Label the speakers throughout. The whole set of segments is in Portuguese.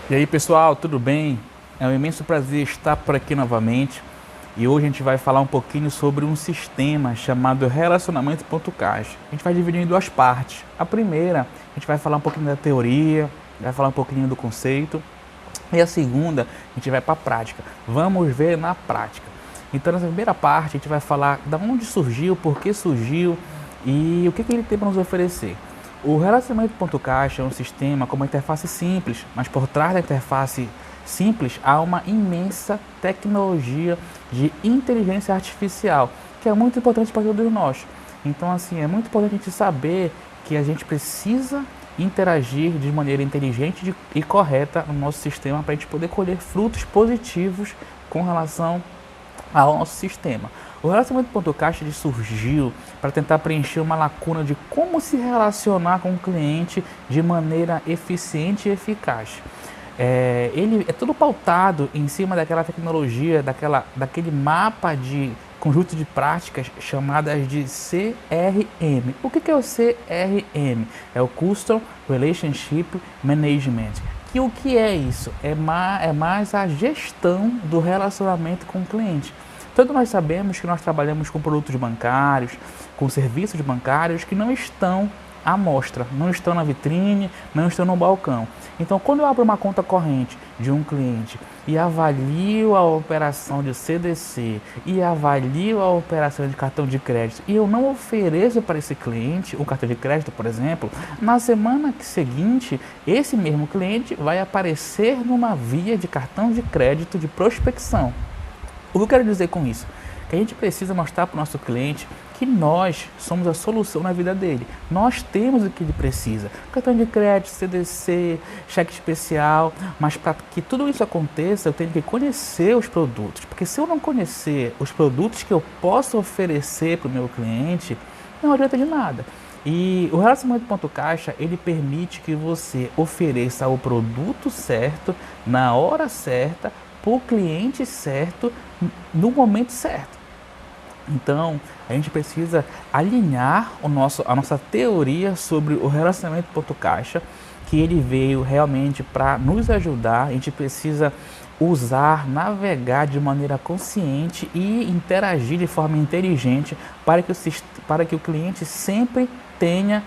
Speaker 1: E aí pessoal, tudo bem? É um imenso prazer estar por aqui novamente e hoje a gente vai falar um pouquinho sobre um sistema chamado relacionamento.caixa. A gente vai dividir em duas partes. A primeira, a gente vai falar um pouquinho da teoria, vai falar um pouquinho do conceito, e a segunda, a gente vai para a prática. Vamos ver na prática. Então nessa primeira parte a gente vai falar de onde surgiu, por que surgiu e o que ele tem para nos oferecer. O relacionamento.caixa é um sistema com uma interface simples, mas por trás da interface simples há uma imensa tecnologia de inteligência artificial, que é muito importante para todos nós. Então, assim, é muito importante a gente saber que a gente precisa interagir de maneira inteligente e correta no nosso sistema para a gente poder colher frutos positivos com relação ao nosso sistema. O relacionamento.caixa surgiu para tentar preencher uma lacuna de como se relacionar com o cliente de maneira eficiente e eficaz. Ele é tudo pautado em cima daquela tecnologia, daquele mapa de conjunto de práticas chamadas de CRM. O que é o CRM? É o Custom Relationship Management. E o que é isso? É mais a gestão do relacionamento com o cliente. Todos nós sabemos que nós trabalhamos com produtos bancários, com serviços bancários que não estão à mostra, não estão na vitrine, não estão no balcão. Então, quando eu abro uma conta corrente de um cliente e avalio a operação de CDC e avalio a operação de cartão de crédito e eu não ofereço para esse cliente um cartão de crédito, por exemplo, na semana seguinte, esse mesmo cliente vai aparecer numa via de cartão de crédito de prospecção. O que eu quero dizer com isso? Que a gente precisa mostrar para o nosso cliente que nós somos a solução na vida dele. Nós temos o que ele precisa. Cartão de crédito, CDC, cheque especial. Mas para que tudo isso aconteça, eu tenho que conhecer os produtos. Porque se eu não conhecer os produtos que eu posso oferecer para o meu cliente, não adianta de nada. E o relacionamento.caixa, ele permite que você ofereça o produto certo, na hora certa, para o cliente certo, no momento certo. Então, a gente precisa alinhar a nossa teoria sobre o relacionamento.caixa, que ele veio realmente para nos ajudar. A gente precisa usar, navegar de maneira consciente e interagir de forma inteligente para que o cliente sempre tenha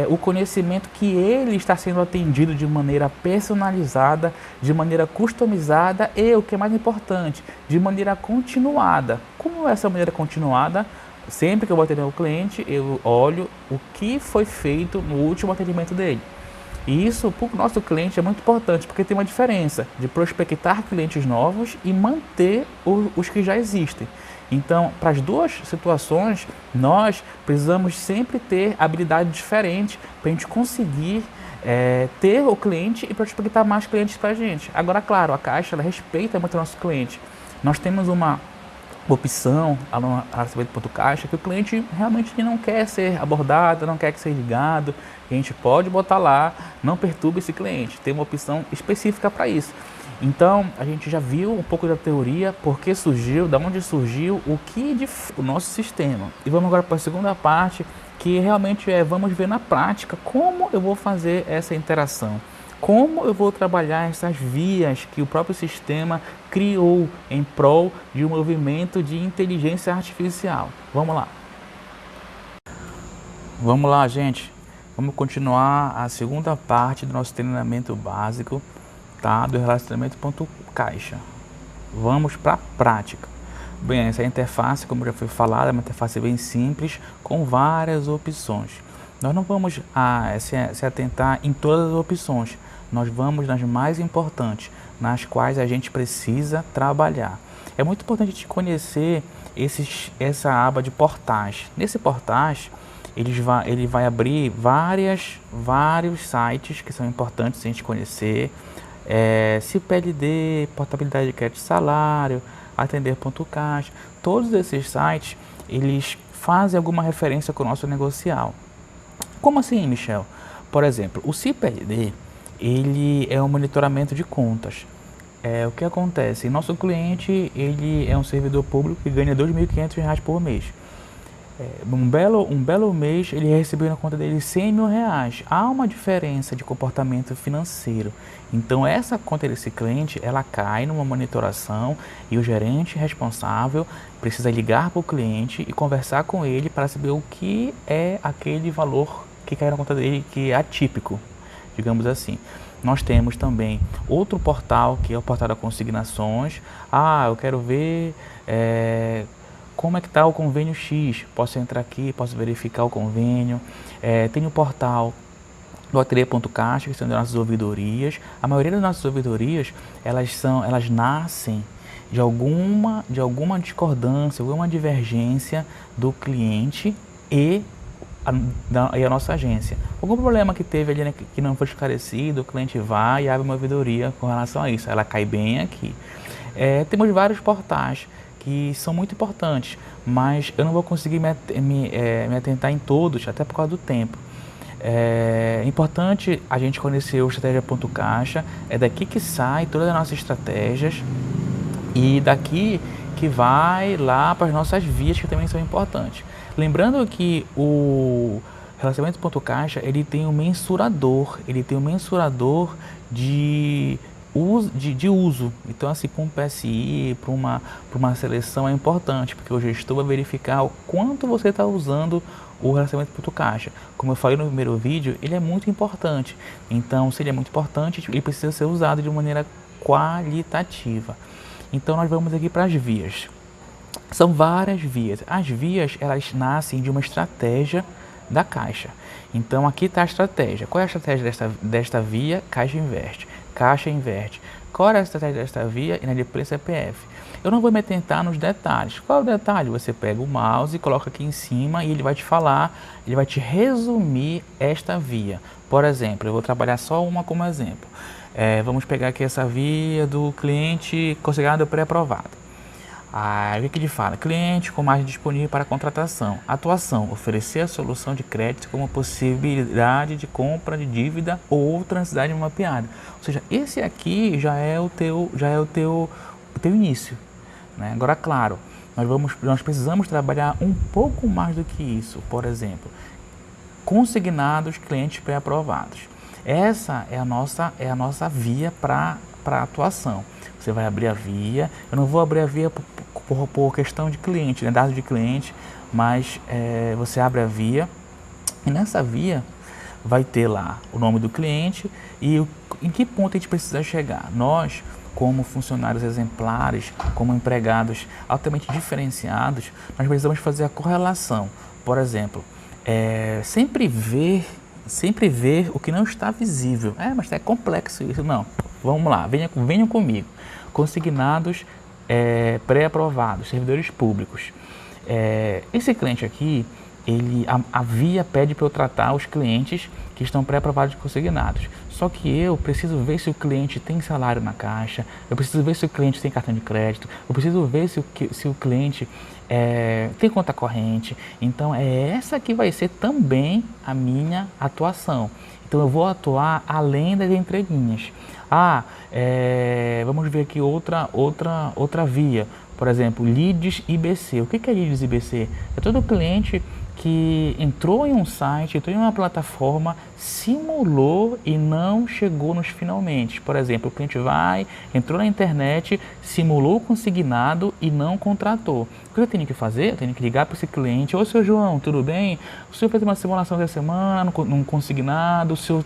Speaker 1: o conhecimento que ele está sendo atendido de maneira personalizada, de maneira customizada e, o que é mais importante, de maneira continuada. Como é essa maneira continuada? Sempre que eu vou atender o cliente, eu olho o que foi feito no último atendimento dele. E isso para o nosso cliente é muito importante, porque tem uma diferença de prospectar clientes novos e manter os que já existem. Então, para as duas situações, nós precisamos sempre ter habilidade diferente para a gente conseguir ter o cliente e prospectar mais clientes para a gente. Agora, claro, a Caixa ela respeita muito o nosso cliente. Nós temos uma opção no relacionamento.caixa que o cliente realmente não quer ser abordado, não quer ser ligado. A gente pode botar lá, não perturbe esse cliente. Tem uma opção específica para isso. Então, a gente já viu um pouco da teoria, por que surgiu, da onde surgiu, o nosso sistema. E vamos agora para a segunda parte, que realmente vamos ver na prática como eu vou fazer essa interação. Como eu vou trabalhar essas vias que o próprio sistema criou em prol de um movimento de inteligência artificial. Vamos lá. Vamos lá, gente. Vamos continuar a segunda parte do nosso treinamento básico, tá? Do relacionamento.caixa. Vamos para a prática. Bem, essa interface, como já foi falado, é uma interface bem simples, com várias opções. Nós não vamos se atentar em todas as opções. Nós vamos nas mais importantes, nas quais a gente precisa trabalhar. É muito importante a gente conhecer essa aba de portais. Nesse portais, ele vai abrir vários sites que são importantes a gente conhecer. CIPLD, portabilidade de crédito e salário, atender.caixa. Todos esses sites, eles fazem alguma referência com o nosso negocial. Como assim, Michel? Por exemplo, o CIPLD, ele é um monitoramento de contas. O que acontece? Nosso cliente, ele é um servidor público que ganha R$ 2.500 por mês. Um belo mês ele recebeu na conta dele R$ 100.000. Há uma diferença de comportamento financeiro. Então essa conta desse cliente, ela cai numa monitoração e o gerente responsável precisa ligar para o cliente e conversar com ele para saber o que é aquele valor que caiu na conta dele que é atípico, digamos assim. Nós temos também outro portal, que é o portal das consignações. Eu quero ver como é que está o convênio X. Posso entrar aqui, posso verificar o convênio. Tem o portal do Ateliê.caixa, que são das nossas ouvidorias. A maioria das nossas ouvidorias, elas nascem de alguma discordância, alguma divergência do cliente e a nossa agência. Algum problema que teve ali, né, que não foi esclarecido, o cliente vai e abre uma ouvidoria com relação a isso. Ela cai bem aqui. Temos vários portais que são muito importantes, mas eu não vou conseguir me atentar em todos, até por causa do tempo. É importante a gente conhecer o Estratégia.caixa, é daqui que sai todas as nossas estratégias e daqui que vai lá para as nossas vias, que também são importantes. Lembrando que o Relacionamento.caixa, ele tem um mensurador de uso. Então, assim, para um PSI, para uma seleção é importante, porque o gestor vai verificar o quanto você está usando o Relacionamento.caixa. Como eu falei no primeiro vídeo, ele é muito importante. Então, se ele é muito importante, ele precisa ser usado de maneira qualitativa. Então, nós vamos aqui para as vias. São várias vias. As vias, elas nascem de uma estratégia da Caixa. Então, aqui está a estratégia. Qual é a estratégia desta via? Caixa inverte. Qual é a estratégia desta via? Inadimplência CPF. Eu não vou me atentar nos detalhes. Qual é o detalhe? Você pega o mouse, coloca aqui em cima e ele vai te falar, ele vai te resumir esta via. Por exemplo, eu vou trabalhar só uma como exemplo. Vamos pegar aqui essa via do cliente considerado pré-aprovado. O que ele fala? Cliente com margem disponível para contratação. Atuação: oferecer a solução de crédito como possibilidade de compra de dívida ou outra necessidade mapeada. Ou seja, esse aqui já é o teu início, né? Agora, claro, nós precisamos trabalhar um pouco mais do que isso. Por exemplo, consignados, clientes pré-aprovados. Essa é a nossa via para atuação. Você vai abrir a via. Eu não vou abrir a via por questão de cliente, né, dados de cliente, mas você abre a via e nessa via vai ter lá o nome do cliente e em que ponto a gente precisa chegar. Nós, como funcionários exemplares, como empregados altamente diferenciados, nós precisamos fazer a correlação. Por exemplo, sempre ver o que não está visível. Mas é complexo isso. Não, vamos lá, venham comigo. Consignados pré-aprovados, servidores públicos. Esse cliente aqui, a via pede para eu tratar os clientes que estão pré-aprovados e consignados. Só que eu preciso ver se o cliente tem salário na Caixa, eu preciso ver se o cliente tem cartão de crédito, eu preciso ver se o cliente tem conta corrente. Então, essa que vai ser também a minha atuação. Então, eu vou atuar além das entrelinhas. Vamos ver aqui outra via. Por exemplo, Leads IBC. O que é Leads IBC? É todo cliente que entrou em um site, entrou em uma plataforma, simulou e não chegou nos finalmente. Por exemplo, o cliente entrou na internet, simulou o consignado e não contratou. O que eu tenho que fazer? Eu tenho que ligar para esse cliente. Ô, seu João, tudo bem? O senhor fez uma simulação da semana, num consignado, o senhor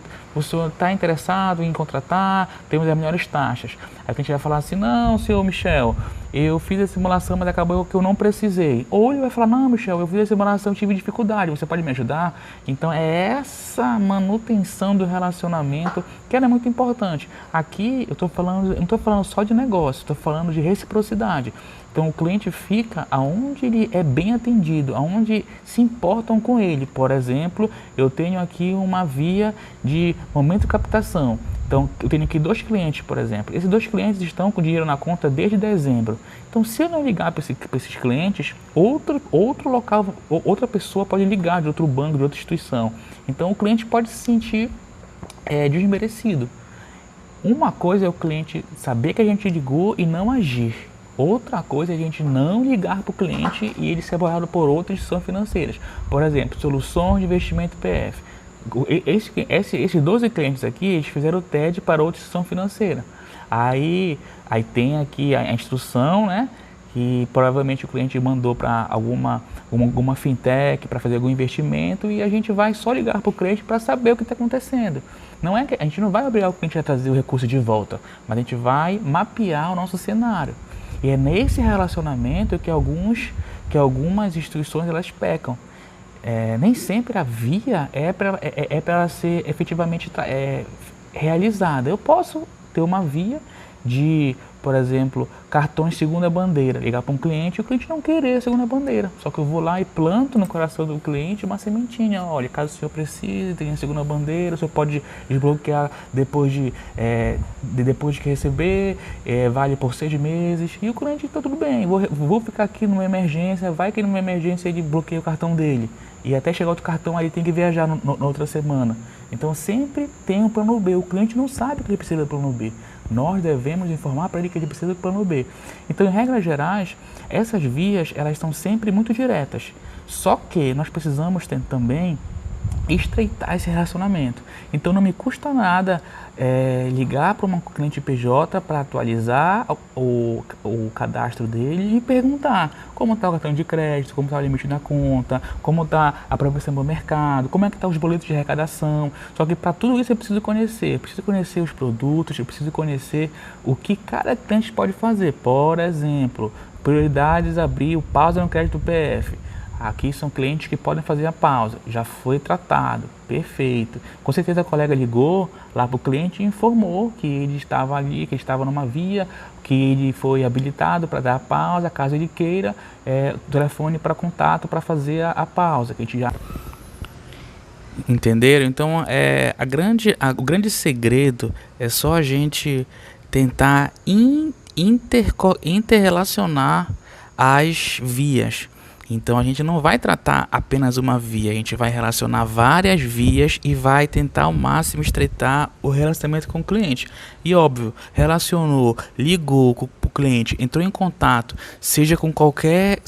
Speaker 1: está interessado em contratar? Temos as melhores taxas. Aí a gente vai falar assim, não, senhor Michel, eu fiz a simulação, mas acabou que eu não precisei. Ou ele vai falar, não, Michel, eu fiz a simulação, tive dificuldade, você pode me ajudar? Então, é essa manutenção do relacionamento que é muito importante. Aqui, eu não estou falando só de negócio, estou falando de reciprocidade. Então, o cliente fica aonde ele é bem atendido, aonde se importam com ele. Por exemplo, eu tenho aqui uma via de momento de captação. Então, eu tenho aqui 2 clientes, por exemplo. Esses 2 clientes estão com dinheiro na conta desde dezembro. Então, se eu não ligar para esses clientes, outro local, outra pessoa pode ligar de outro banco, de outra instituição. Então, o cliente pode se sentir desmerecido. Uma coisa é o cliente saber que a gente ligou e não agir. Outra coisa é a gente não ligar para o cliente e ele ser abordado por outras instituições financeiras. Por exemplo, soluções de investimento PF. Esses 12 clientes aqui, eles fizeram o TED para outra instituição financeira. Aí tem aqui a instrução, né? Que provavelmente o cliente mandou para alguma fintech para fazer algum investimento e a gente vai só ligar para o cliente para saber o que está acontecendo. Não é que a gente não vai obrigar o cliente a trazer o recurso de volta, mas a gente vai mapear o nosso cenário. E é nesse relacionamento que algumas instituições elas pecam. Nem sempre a via é para ela ser efetivamente realizada. Eu posso ter uma via de, por exemplo, cartões segunda bandeira, ligar para um cliente e o cliente não querer a segunda bandeira. Só que eu vou lá e planto no coração do cliente uma sementinha. Olha, caso o senhor precise, tem a segunda bandeira, o senhor pode desbloquear depois de que receber, vale por 6 meses. E o cliente está tudo bem, vou ficar aqui numa emergência, vai que numa emergência ele bloqueia o cartão dele. E até chegar outro cartão aí tem que viajar na outra semana. Então sempre tem um plano B. O cliente não sabe que ele precisa do plano B. Nós devemos informar para ele que ele precisa do plano B. Então, em regras gerais, essas vias elas estão sempre muito diretas. Só que nós precisamos também estreitar esse relacionamento. Então não me custa nada ligar para uma cliente PJ para atualizar o cadastro dele e perguntar como está o cartão de crédito, como está o limite da conta, como está a aprovação do mercado, como é que estão os boletos de arrecadação. Só que para tudo isso eu preciso conhecer os produtos, eu preciso conhecer o que cada cliente pode fazer. Por exemplo, prioridades abrir o pausa no crédito PF. Aqui são clientes que podem fazer a pausa, já foi tratado, perfeito. Com certeza a colega ligou lá para o cliente e informou que ele estava ali, que ele estava numa via, que ele foi habilitado para dar a pausa, caso ele queira, o telefone para contato para fazer a pausa, que a gente já... Entenderam? Então, o grande segredo é só a gente tentar interrelacionar as vias. Então a gente não vai tratar apenas uma via, a gente vai relacionar várias vias e vai tentar ao máximo estreitar o relacionamento com o cliente. E óbvio, relacionou, ligou com o cliente, entrou em contato, seja com qualquer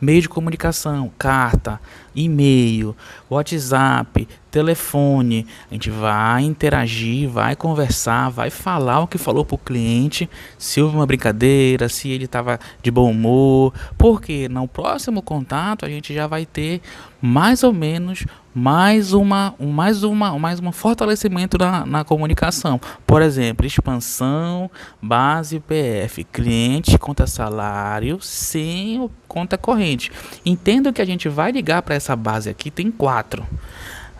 Speaker 1: meio de comunicação, carta, e-mail, WhatsApp, telefone, a gente vai interagir, vai conversar, vai falar o que falou para o cliente, se houve uma brincadeira, se ele estava de bom humor, porque no próximo contato a gente já vai ter mais ou menos mais um fortalecimento na comunicação. Por exemplo, expansão, base PF, cliente, conta salário, sem conta corrente. Entendo que a gente vai ligar para essa base aqui, tem 4.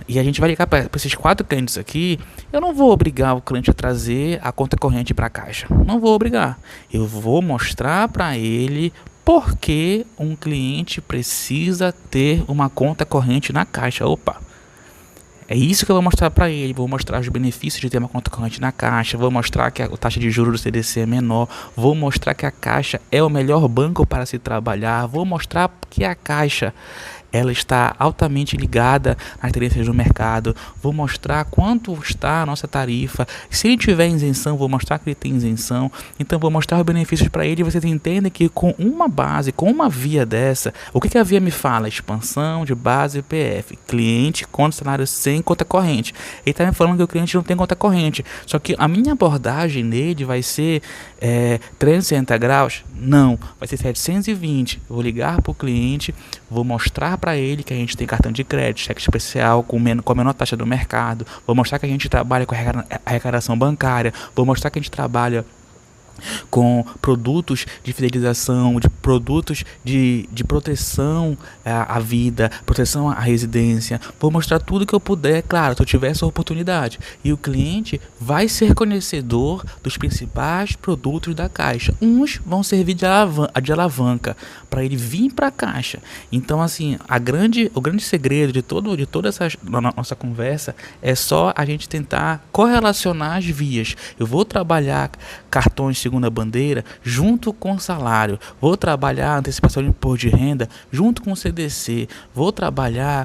Speaker 1: E a gente vai ligar para esses 4 clientes aqui. Eu não vou obrigar o cliente a trazer a conta corrente para a caixa. Não vou obrigar. Eu vou mostrar para ele por que um cliente precisa ter uma conta corrente na caixa. Opa! É isso que eu vou mostrar para ele. Vou mostrar os benefícios de ter uma conta corrente na Caixa. Vou mostrar que a taxa de juros do CDC é menor. Vou mostrar que a Caixa é o melhor banco para se trabalhar. Vou mostrar que a Caixa ela está altamente ligada às tendências do mercado. Vou mostrar quanto está a nossa tarifa. Se ele tiver isenção, vou mostrar que ele tem isenção. Então, vou mostrar os benefícios para ele. Vocês entendem que com uma base, com uma via dessa, o que a via me fala? Expansão de base PF. Cliente, conta salário sem conta corrente. Ele está me falando que o cliente não tem conta corrente. Só que a minha abordagem nele vai ser 360 graus? Não, vai ser 720. Vou ligar para o cliente, vou mostrar para ele que a gente tem cartão de crédito, cheque especial com a menor taxa do mercado. Vou mostrar que a gente trabalha com arrecadação bancária. Vou mostrar que a gente trabalha com produtos de fidelização, de produtos de proteção à vida, proteção à residência. Vou mostrar tudo que eu puder, claro, se eu tiver essa oportunidade. E o cliente vai ser conhecedor dos principais produtos da Caixa. Uns vão servir de alavanca para ele vir para a Caixa. Então, assim, o grande segredo de toda essa nossa conversa é só a gente tentar correlacionar as vias. Eu vou trabalhar cartões segunda bandeira junto com o salário, vou trabalhar antecipação de imposto de renda junto com o CDC, vou trabalhar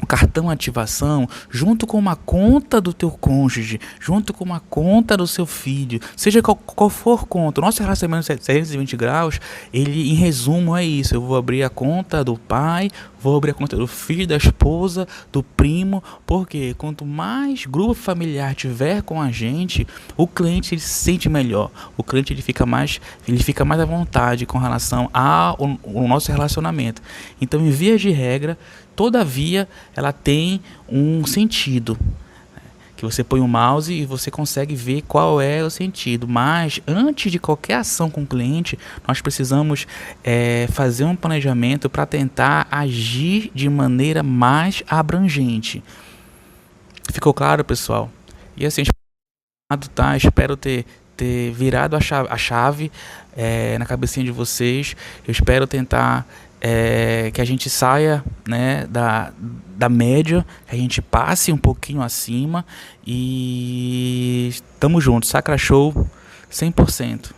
Speaker 1: cartão ativação, junto com uma conta do teu cônjuge, junto com uma conta do seu filho, seja qual for conta. O nosso relacionamento 320 graus, ele em resumo é isso: eu vou abrir a conta do pai, vou abrir a conta do filho, da esposa, do primo, porque quanto mais grupo familiar tiver com a gente, o cliente ele se sente melhor, o cliente ele fica mais à vontade com relação ao nosso relacionamento. Então, em via de regra, todavia, ela tem um sentido, que você põe o mouse e você consegue ver qual é o sentido. Mas antes de qualquer ação com o cliente, nós precisamos fazer um planejamento para tentar agir de maneira mais abrangente. Ficou claro, pessoal? E assim, tá? Espero ter virado a chave na cabecinha de vocês. Eu espero tentar que a gente saia, né, da média, que a gente passe um pouquinho acima, e tamo junto. Sacra Show 100%.